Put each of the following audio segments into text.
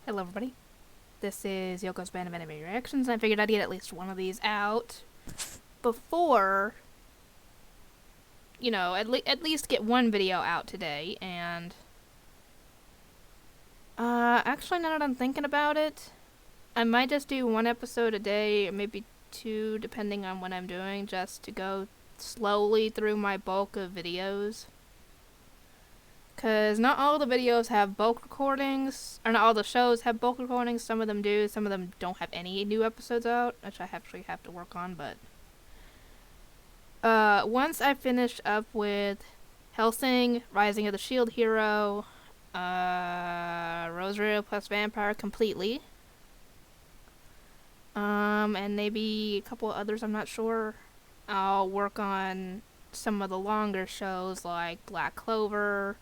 Hello everybody, this is Yoko's Band of Anime Reactions, and I figured I'd get at least one of these out before, at least get one video out today, and, actually now that I'm thinking about it, I might just do one episode a day, or maybe two, depending on what I'm doing, just to go slowly through my bulk of videos. Because not all the videos have bulk recordings, or not all the shows have bulk recordings. Some of them do, some of them don't have any new episodes out, which I actually have to work on, but once I finish up with Hellsing, Rising of the Shield Hero, Rosario plus Vampire completely, and maybe a couple others, I'm not sure, I'll work on some of the longer shows like Black Clover,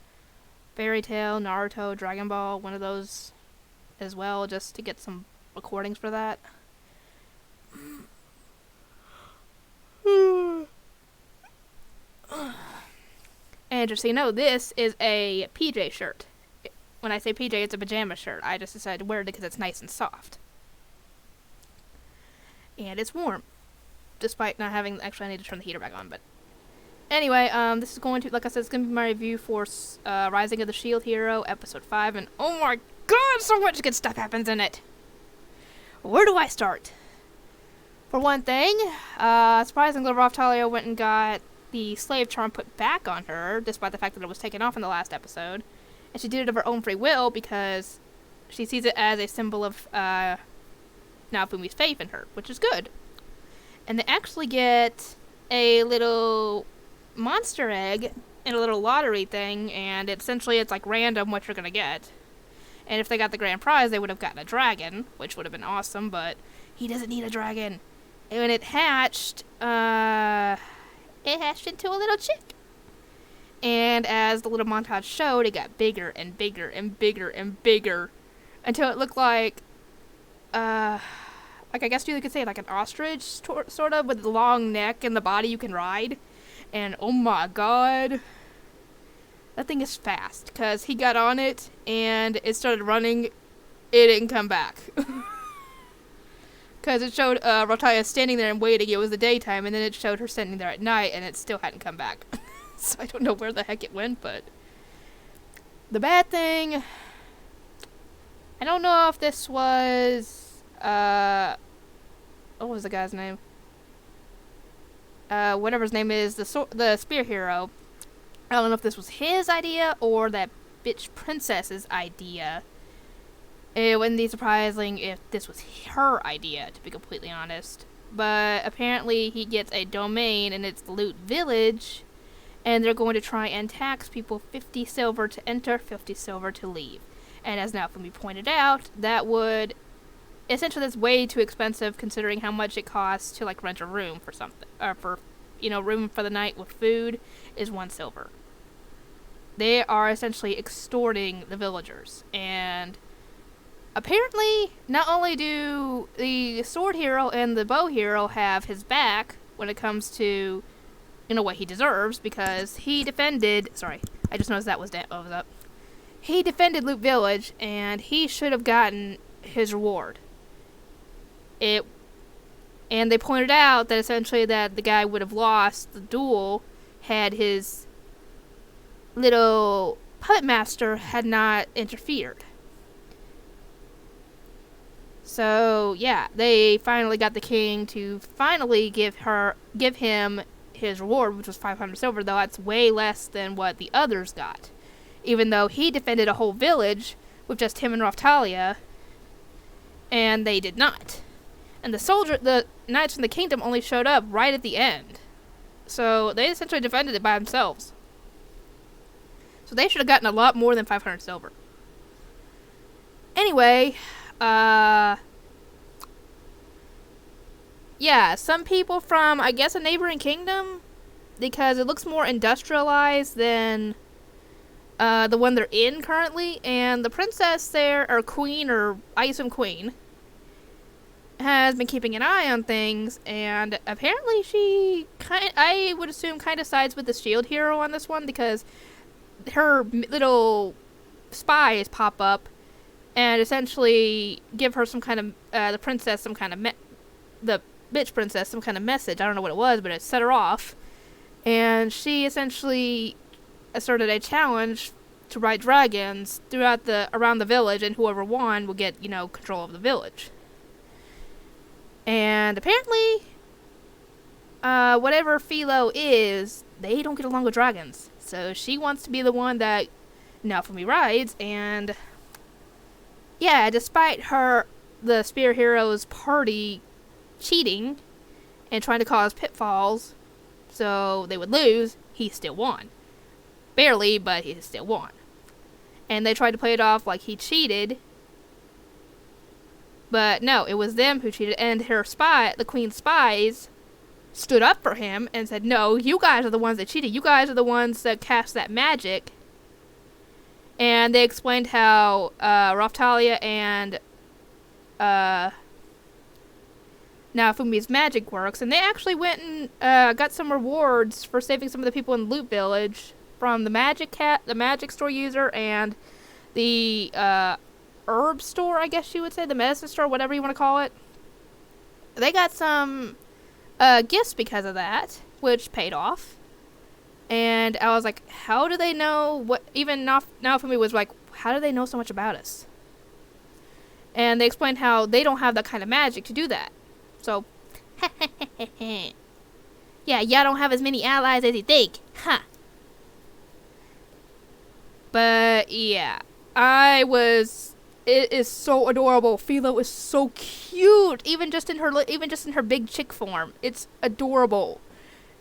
Fairy Tail, Naruto, Dragon Ball, one of those as well, just to get some recordings for that. And just so you know, this is a PJ shirt. When I say PJ, it's a pajama shirt. I just decided to wear it because it's nice and soft. And it's warm. Despite not having, actually I need to turn the heater back on, but anyway, this is going to, like I said, it's going to be my review for Rising of the Shield Hero, Episode 5, and oh my god, so much good stuff happens in it! Where do I start? For one thing, surprisingly, Raphtalia went and got the slave charm put back on her, despite the fact that it was taken off in the last episode, and she did it of her own free will because she sees it as a symbol of Naofumi's faith in her, which is good. And they actually get a little monster egg in a little lottery thing, and essentially it's like random what you're gonna get. And if they got the grand prize, they would have gotten a dragon, which would have been awesome, but he doesn't need a dragon. And when it hatched into a little chick. And as the little montage showed, it got bigger and bigger and bigger and bigger until it looked like I guess you could say like an ostrich, sort of, with a long neck and the body you can ride. And oh my god, that thing is fast, because he got on it and it started running. It didn't come back. Because it showed Raphtalia standing there and waiting. It was the daytime, and then it showed her standing there at night, and it still hadn't come back. So I don't know where the heck it went, but the bad thing, I don't know if this was, what was the guy's name? Whatever his name is, the spear hero. I don't know if this was his idea or that bitch princess's idea. It wouldn't be surprising if this was her idea, to be completely honest. But apparently he gets a domain, and it's Loot Village, and they're going to try and tax people 50 silver to enter, 50 silver to leave. And as Naofumi pointed out, that would essentially, that's way too expensive considering how much it costs to like rent a room for something, or for, room for the night with food is 1 silver. They are essentially extorting the villagers, and apparently not only do the sword hero and the bow hero have his back when it comes to, what he deserves, because he defended, sorry, I just noticed that was up. He defended Loot Village, and he should have gotten his reward. And they pointed out that essentially that the guy would have lost the duel had his little puppet master had not interfered. So yeah, they finally got the king to finally give him his reward, which was 500 silver, though that's way less than what the others got. Even though he defended a whole village with just him and Raphtalia, and they did not. And the knights from the kingdom only showed up right at the end. So they essentially defended it by themselves. So they should have gotten a lot more than 500 silver. Anyway, yeah, some people from, I guess, a neighboring kingdom, because it looks more industrialized than the one they're in currently, and the princess there, or queen, or I assume queen, has been keeping an eye on things, and apparently she I would assume kind of sides with the shield hero on this one, because her little spies pop up and essentially give her some kind of, the princess some kind of, the bitch princess some kind of message. I don't know what it was, but it set her off. And she essentially asserted a challenge to ride dragons around the village, and whoever won would get, control of the village. And apparently, whatever Philo is, they don't get along with dragons. So she wants to be the one that Naofumi rides, and yeah, despite the Spear Hero's party cheating and trying to cause pitfalls so they would lose, he still won. Barely, but he still won. And they tried to play it off like he cheated, but no, it was them who cheated, and the queen's spies, stood up for him and said, no, you guys are the ones that cheated. You guys are the ones that cast that magic. And they explained how Raftalia and Naofumi's magic works, and they actually went and got some rewards for saving some of the people in Loot Village from the magic store user, and the herb store, I guess you would say, the medicine store, whatever you want to call it. They got some gifts because of that, which paid off. And I was like, how do they know what, even Naofumi was like, how do they know so much about us? And they explained how they don't have that kind of magic to do that. So, yeah, y'all don't have as many allies as you think, huh? But, yeah, it is so adorable. Philo is so cute, even just in her big chick form. It's adorable.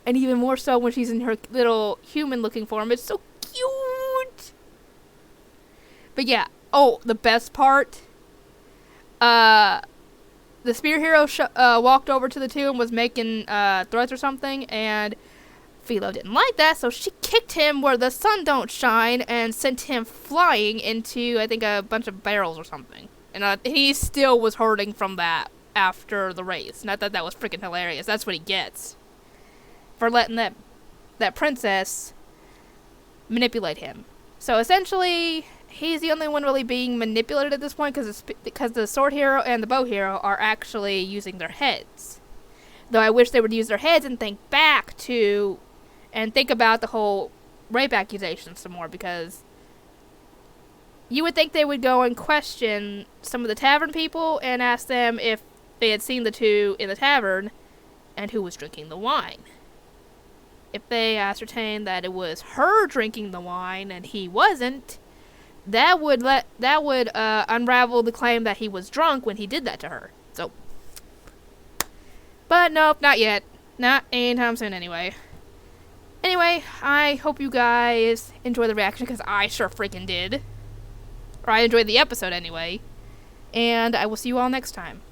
And even more so when she's in her little human-looking form. It's so cute! But yeah. Oh, the best part. The Spear Hero walked over to the two and was making threats or something. And Philo didn't like that, so she kicked him where the sun don't shine and sent him flying into, I think, a bunch of barrels or something. And he still was hurting from that after the race. And I thought that was freaking hilarious. That's what he gets for letting that princess manipulate him. So essentially, he's the only one really being manipulated at this point because the sword hero and the bow hero are actually using their heads. Though I wish they would use their heads and think about the whole rape accusation some more, because you would think they would go and question some of the tavern people and ask them if they had seen the two in the tavern and who was drinking the wine. If they ascertained that it was her drinking the wine and he wasn't, that would unravel the claim that he was drunk when he did that to her. So, but nope, not yet. Not anytime soon anyway. Anyway, I hope you guys enjoy the reaction, because I sure freaking did. Or I enjoyed the episode anyway. And I will see you all next time.